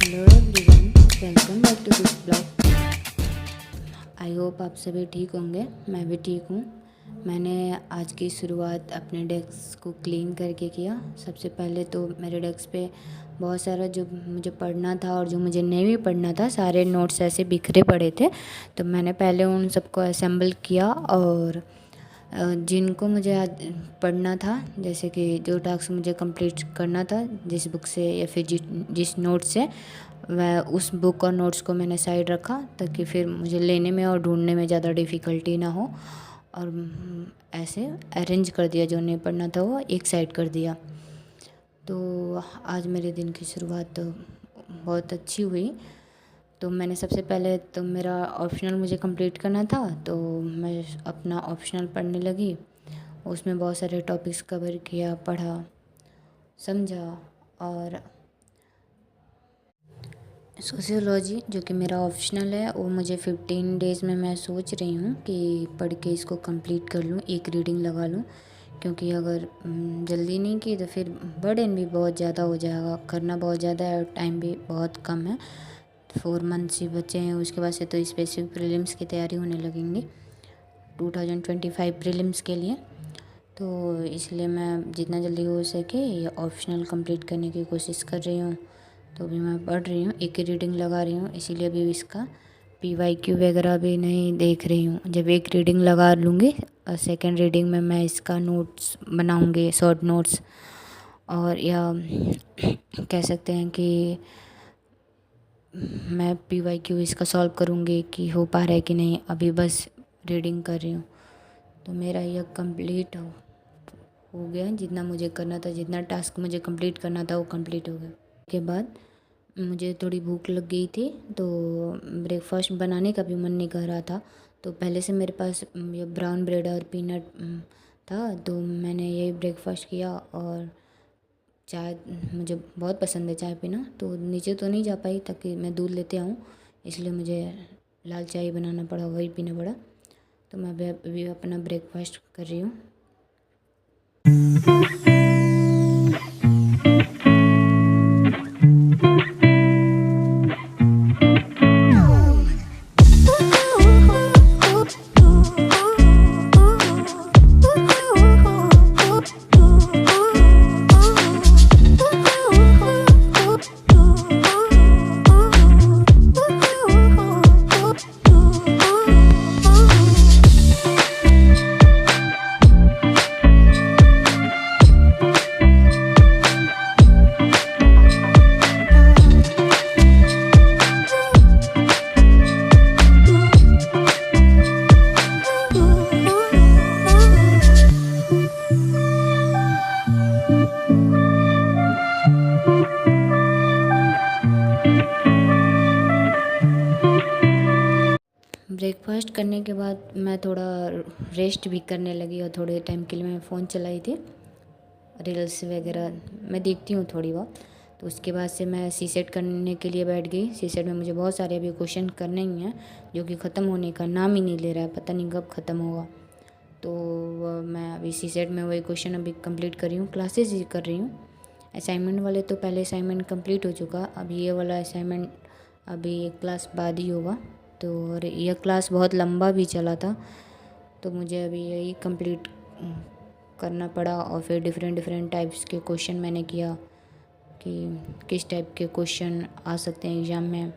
Hello everyone, welcome back to this blog. I hope आप सभी ठीक होंगे। मैं भी ठीक हूँ। मैंने आज की शुरुआत अपने डेस्क को क्लीन करके किया। सबसे पहले तो मेरे डेस्क पे बहुत सारा जो मुझे पढ़ना था और जो मुझे नहीं भी पढ़ना था, सारे नोट्स ऐसे बिखरे पड़े थे। तो मैंने पहले उन सबको असेंबल किया और जिनको मुझे आज पढ़ना था, जैसे कि जो टास्क मुझे कंप्लीट करना था जिस बुक से या फिर जिस नोट से, वह उस बुक और नोट्स को मैंने साइड रखा ताकि फिर मुझे लेने में और ढूंढने में ज़्यादा डिफ़िकल्टी ना हो। और ऐसे अरेंज कर दिया, जो नहीं पढ़ना था वो एक साइड कर दिया। तो आज मेरे दिन की शुरुआत तो बहुत अच्छी हुई। तो मैंने सबसे पहले तो मेरा ऑप्शनल मुझे कंप्लीट करना था, तो मैं अपना ऑप्शनल पढ़ने लगी। उसमें बहुत सारे टॉपिक्स कवर किया, पढ़ा, समझा। और सोशियोलॉजी जो कि मेरा ऑप्शनल है, वो मुझे 15 डेज़ में मैं सोच रही हूँ कि पढ़ के इसको कंप्लीट कर लूँ, एक रीडिंग लगा लूँ। क्योंकि अगर जल्दी नहीं की तो फिर बर्डन भी बहुत ज़्यादा हो जाएगा, करना बहुत ज़्यादा है और टाइम भी बहुत कम है। 4 मंथ्स ही बचे हैं, उसके बाद से तो स्पेसिफिक प्रीलिम्स की तैयारी होने लगेंगी 2025 प्रीलिम्स के लिए। तो इसलिए मैं जितना जल्दी हो सके ये ऑप्शनल कंप्लीट करने की कोशिश कर रही हूँ। तो अभी मैं पढ़ रही हूँ, एक ही रीडिंग लगा रही हूँ, इसीलिए अभी इसका PYQ वगैरह भी नहीं देख रही हूँ। जब एक रीडिंग लगा लूँगी और सेकेंड रीडिंग में मैं इसका नोट्स बनाऊँगी, शॉर्ट नोट्स। और या कह सकते हैं कि मैं PYQ इसका सॉल्व करूँगी कि हो पा रहा है कि नहीं। अभी बस रीडिंग कर रही हूँ। तो मेरा यह कंप्लीट हो गया, जितना मुझे करना था, जितना टास्क मुझे कंप्लीट करना था वो कंप्लीट हो गया। के बाद मुझे थोड़ी भूख लग गई थी, तो ब्रेकफास्ट बनाने का भी मन नहीं कर रहा था। तो पहले से मेरे पास ये ब्राउन ब्रेड और पीनट था, तो मैंने यही ब्रेकफास्ट किया। और चाय मुझे बहुत पसंद है चाय पीना, तो नीचे तो नहीं जा पाई ताकि मैं दूध लेते आऊँ, इसलिए मुझे लाल चाय बनाना पड़ा, वही पीना पड़ा। तो मैं अभी अपना ब्रेकफास्ट कर रही हूँ। ब्रेकफास्ट करने के बाद मैं थोड़ा रेस्ट भी करने लगी और थोड़े टाइम के लिए मैं फ़ोन चलाई थी, रील्स वगैरह मैं देखती हूँ थोड़ी बहुत। तो उसके बाद से मैं सीसेट करने के लिए बैठ गई। सीसेट में मुझे बहुत सारे अभी क्वेश्चन करने ही हैं, जो कि ख़त्म होने का नाम ही नहीं ले रहा है, पता नहीं कब ख़त्म होगा। तो मैं अभी सीसेट में वही क्वेश्चन अभी कंप्लीट कर रही हूँ, क्लासेस ही कर रही हूँ। असाइनमेंट वाले तो पहले असाइनमेंट कंप्लीट हो चुका, अभी ये वाला असाइनमेंट अभी एक क्लास बाद ही होगा। तो और यह क्लास बहुत लंबा भी चला था, तो मुझे अभी यही कंप्लीट करना पड़ा। और फिर डिफरेंट डिफरेंट टाइप्स के क्वेश्चन मैंने किया कि किस टाइप के क्वेश्चन आ सकते हैं एग्ज़ाम में।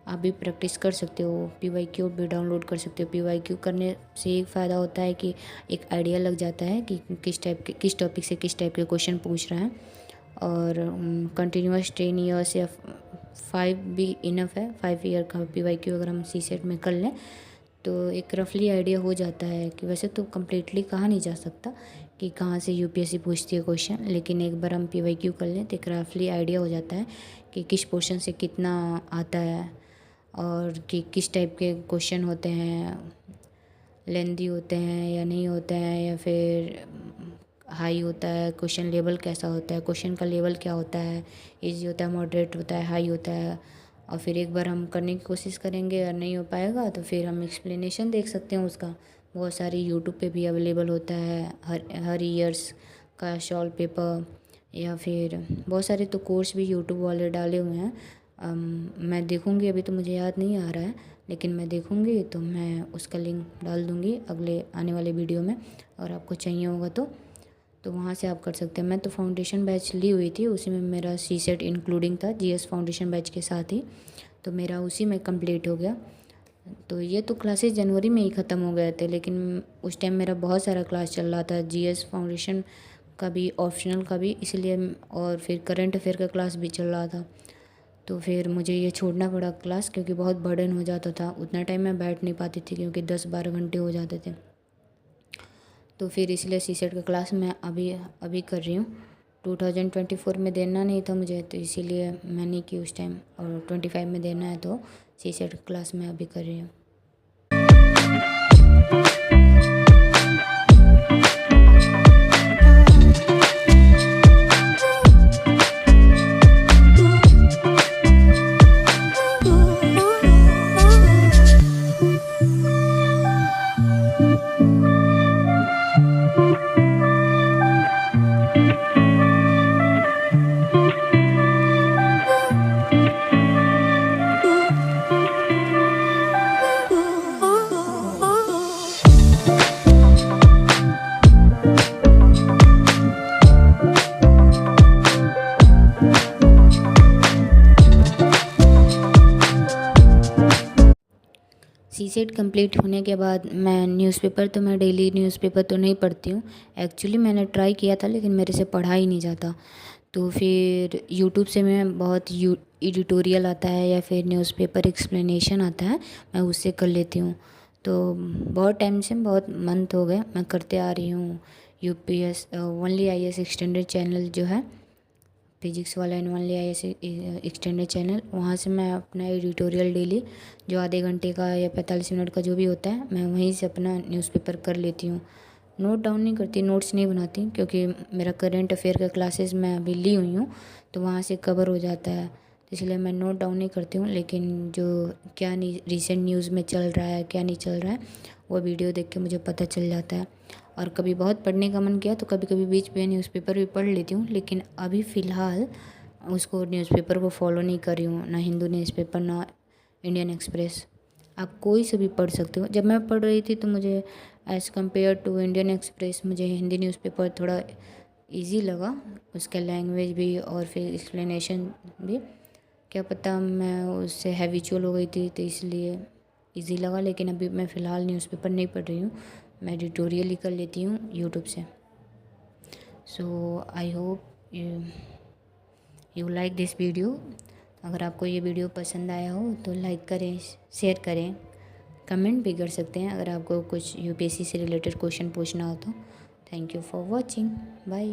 आप भी प्रैक्टिस कर सकते हो, PYQ भी डाउनलोड कर सकते हो। PYQ करने से एक फ़ायदा होता है कि एक आइडिया लग जाता है कि किस टॉपिक से किस टाइप के क्वेश्चन पूछ रहे हैं। और कंटिन्यूस 10 ईयर्स या 5 भी इनफ है। 5 ईयर का PYQ अगर हम सीसेट में कर लें तो एक रफली आइडिया हो जाता है कि वैसे तो कम्प्लीटली कहा नहीं जा सकता कि कहाँ से UPSC पूछती है क्वेश्चन, लेकिन एक बार हम PYQ कर लें तो एक रफली आइडिया हो जाता है कि किस पोर्शन से कितना आता है और कि किस टाइप के क्वेश्चन होते हैं, लेंदी होते हैं या नहीं होते हैं, या फिर हाई होता है, क्वेश्चन लेवल कैसा होता है, क्वेश्चन का लेवल क्या होता है, इजी होता है, मॉडरेट होता है, हाई होता है। और फिर एक बार हम करने की कोशिश करेंगे और नहीं हो पाएगा तो फिर हम एक्सप्लेनेशन देख सकते हैं उसका। बहुत सारी यूट्यूब पे भी अवेलेबल होता है, हर ईयर्स का सॉल्व पेपर, या फिर बहुत सारे तो कोर्स भी यूट्यूब वाले डाले हुए हैं। मैं देखूँगी, अभी तो मुझे याद नहीं आ रहा है, लेकिन मैं देखूँगी तो मैं उसका लिंक डाल दूँगी अगले आने वाले वीडियो में। और आपको चाहिए होगा तो वहाँ से आप कर सकते हैं। मैं तो फाउंडेशन बैच ली हुई थी, उसी में मेरा सीसेट इंक्लूडिंग था, जीएस फाउंडेशन बैच के साथ ही, तो मेरा उसी में कंप्लीट हो गया। तो ये तो क्लासेस जनवरी में ही ख़त्म हो गए थे, लेकिन उस टाइम मेरा बहुत सारा क्लास चल रहा था, जीएस फाउंडेशन का भी, ऑप्शनल का भी, इसलिए और फिर करंट अफेयर का क्लास भी चल रहा था। तो फिर मुझे ये छोड़ना पड़ा क्लास, क्योंकि बहुत बर्डन हो जाता था, उतना टाइम मैं बैठ नहीं पाती थी, क्योंकि 10-12 घंटे हो जाते थे। तो फिर इसलिए सीसेट का क्लास मैं अभी कर रही हूँ। 2024 में देना नहीं था मुझे, तो इसीलिए मैंने की उस टाइम, और 25 में देना है, तो सीसेट का क्लास मैं अभी कर रही हूँ। सीसेट कंप्लीट होने के बाद मैं न्यूज़पेपर, तो मैं डेली न्यूज़पेपर तो नहीं पढ़ती हूँ। एक्चुअली मैंने ट्राई किया था, लेकिन मेरे से पढ़ा ही नहीं जाता। तो फिर यूट्यूब से मैं बहुत एडिटोरियल आता है या फिर न्यूज़पेपर एक्सप्लेनेशन आता है, मैं उससे कर लेती हूँ। तो बहुत टाइम से, बहुत मंथ हो गए मैं करते आ रही हूँ। UPS only IAS extended channel जो है, फिजिक्स वाला and only IAS extended channel, वहाँ से मैं अपना एडिटोरियल डेली जो आधे घंटे का या 45 मिनट का जो भी होता है, मैं वहीं से अपना न्यूज़पेपर कर लेती हूँ। नोट डाउन नहीं करती, नोट्स नहीं बनाती, क्योंकि मेरा करंट अफेयर का क्लासेस मैं अभी ली हुई हूँ, तो वहाँ से कवर हो जाता है, तो इसलिए मैं नोट डाउन नहीं करती हूँ। लेकिन जो क्या रिसेंट न्यूज़ में चल रहा है, क्या नहीं चल रहा है, वो वीडियो देख के मुझे पता चल जाता है। और कभी बहुत पढ़ने का मन किया तो कभी कभी बीच में न्यूज़पेपर भी पढ़ लेती हूँ, लेकिन अभी फ़िलहाल उसको न्यूज़पेपर को फॉलो नहीं कर रही हूँ, ना हिंदू न्यूज़पेपर, ना इंडियन एक्सप्रेस। आप कोई से भी पढ़ सकते हो। जब मैं पढ़ रही थी तो मुझे as compare to Indian express, मुझे हिंदी न्यूज़पेपर थोड़ा इजी लगा, उसका लैंग्वेज भी और फिर एक्सप्लेनेशन भी। क्या पता मैं उससे हैबिचुअल हो गई थी, तो इसलिए इजी लगा। लेकिन अभी मैं फ़िलहाल न्यूज़पेपर नहीं पढ़ रही हूँ, मैं एडिटोरियल ही कर लेती हूँ यूट्यूब से। So I hope you like this video. अगर आपको ये वीडियो पसंद आया हो तो लाइक करें, शेयर करें, कमेंट भी कर सकते हैं अगर आपको कुछ यूपीएससी से रिलेटेड क्वेश्चन पूछना हो तो। Thank you for watching, bye.